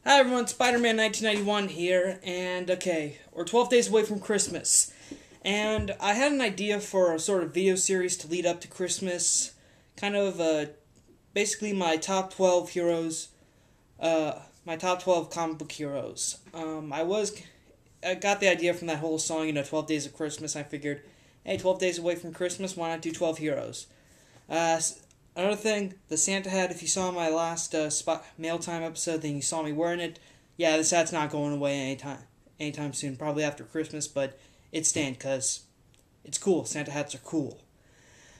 Hi everyone, Spider-Man 1991 here, and okay, we're 12 days away from Christmas, and I had an idea for a sort of video series to lead up to Christmas, kind of, basically my top 12 heroes, my top 12 comic book heroes. I got the idea from that whole song, 12 Days of Christmas. I figured, hey, 12 days away from Christmas, why not do 12 heroes? Another thing, the Santa hat, if you saw my last Mail Time episode, then you saw me wearing it. Yeah, this hat's not going away anytime soon, probably after Christmas, but it's staying because it's cool. Santa hats are cool.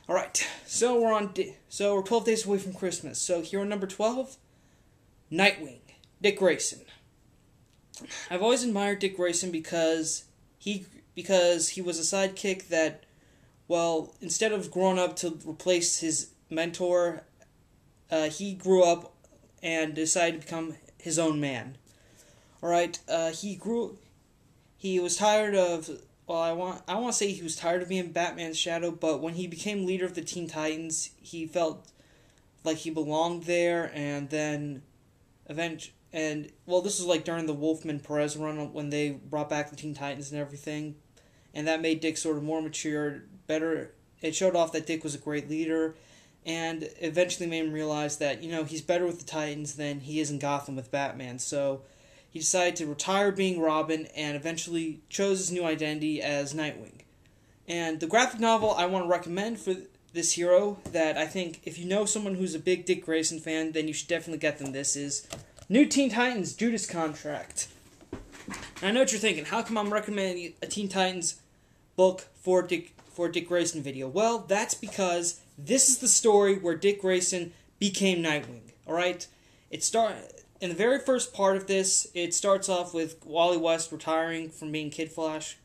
Alright, so we're 12 days away from Christmas. So hero number 12, Nightwing, Dick Grayson. I've always admired Dick Grayson because he was a sidekick that, well, instead of growing up to replace his mentor, he grew up and decided to become his own man. Alright, he was tired of, well, I want to say he was tired of being Batman's shadow, but when he became leader of the Teen Titans, he felt like he belonged there, and then this was like during the Wolfman Perez run when they brought back the Teen Titans and everything, and that made Dick sort of more mature, better. It showed off that Dick was a great leader, and eventually made him realize that, he's better with the Titans than he is in Gotham with Batman. So he decided to retire being Robin and eventually chose his new identity as Nightwing. And the graphic novel I want to recommend for this hero, that I think if you know someone who's a big Dick Grayson fan, then you should definitely get them this, is New Teen Titans Judas Contract. And I know what you're thinking, how come I'm recommending a Teen Titans book for Dick Grayson video? Well, that's because this is the story where Dick Grayson became Nightwing, alright? In the very first part of this, it starts off with Wally West retiring from being Kid Flash,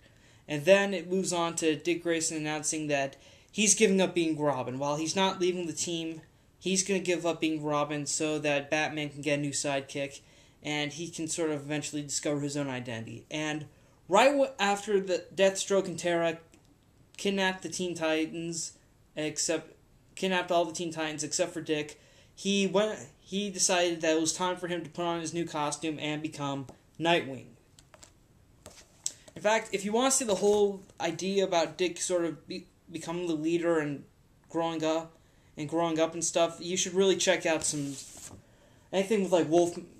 and then it moves on to Dick Grayson announcing that he's giving up being Robin. While he's not leaving the team, he's going to give up being Robin so that Batman can get a new sidekick, and he can sort of eventually discover his own identity. And right after the Deathstroke and Terra kidnapped all the Teen Titans except for Dick, he decided that it was time for him to put on his new costume and become Nightwing. In fact, if you want to see the whole idea about Dick sort of becoming the leader and growing up and stuff, you should really check out anything with like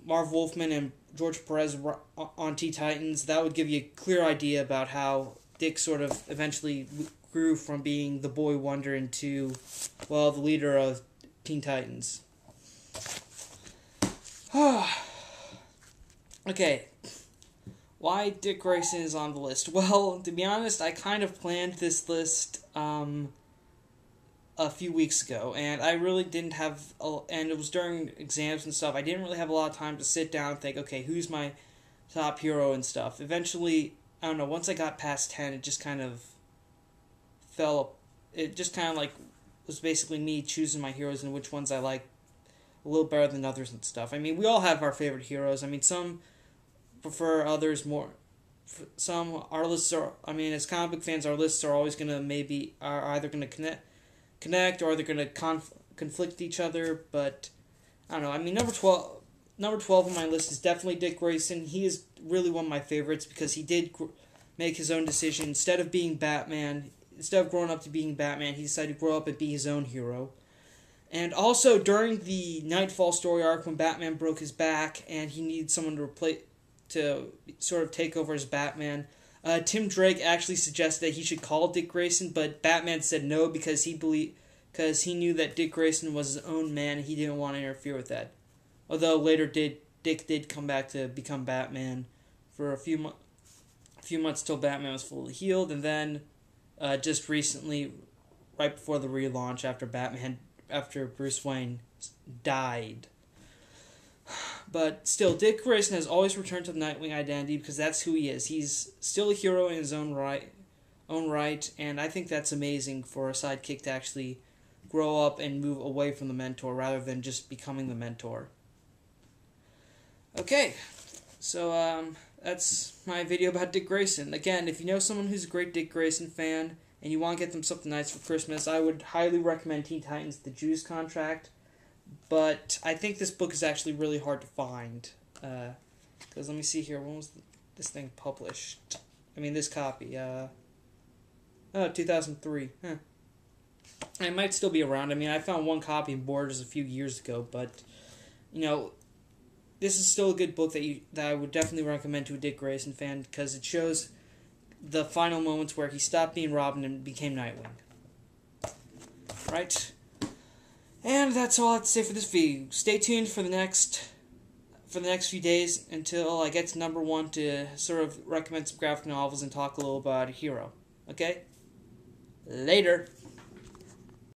Marv Wolfman and George Perez on Teen Titans. That would give you a clear idea about how Dick sort of eventually grew from being the boy wonder into, well, the leader of Teen Titans. Okay, why Dick Grayson is on the list? Well, to be honest, I kind of planned this list a few weeks ago, and I really didn't have, and it was during exams and stuff, I didn't really have a lot of time to sit down and think, okay, who's my top hero and stuff. Eventually, I don't know, once I got past 10, it just kind of was basically me choosing my heroes and which ones I like a little better than others and stuff. I mean, we all have our favorite heroes. I mean, some prefer others more. Our lists are, as comic book fans, our lists are always going to are either going to connect or they're going to conflict each other, but I don't know. I mean, number 12 on my list is definitely Dick Grayson. He is really one of my favorites because he did make his own decision. Instead of growing up to being Batman, he decided to grow up and be his own hero. And also, during the Nightfall story arc, when Batman broke his back and he needed someone to sort of take over as Batman, Tim Drake actually suggested that he should call Dick Grayson, but Batman said no because he knew that Dick Grayson was his own man and he didn't want to interfere with that. Although later Dick did come back to become Batman for a few months till Batman was fully healed, and then just recently, right before the relaunch after Bruce Wayne died. But still, Dick Grayson has always returned to the Nightwing identity because that's who he is. He's still a hero in his own right, and I think that's amazing for a sidekick to actually grow up and move away from the mentor rather than just becoming the mentor. Okay, so that's my video about Dick Grayson. Again, if you know someone who's a great Dick Grayson fan and you want to get them something nice for Christmas, I would highly recommend Teen Titans The Judas Contract. But I think this book is actually really hard to find. Because let me see here, when was this thing published? I mean, this copy. 2003. Huh. It might still be around. I mean, I found one copy in Borders a few years ago, but, you know, this is still a good book that I would definitely recommend to a Dick Grayson fan, because it shows the final moments where he stopped being Robin and became Nightwing. Right? And that's all I have to say for this video. Stay tuned for the next few days until I get to number 1 to sort of recommend some graphic novels and talk a little about a hero. Okay? Later.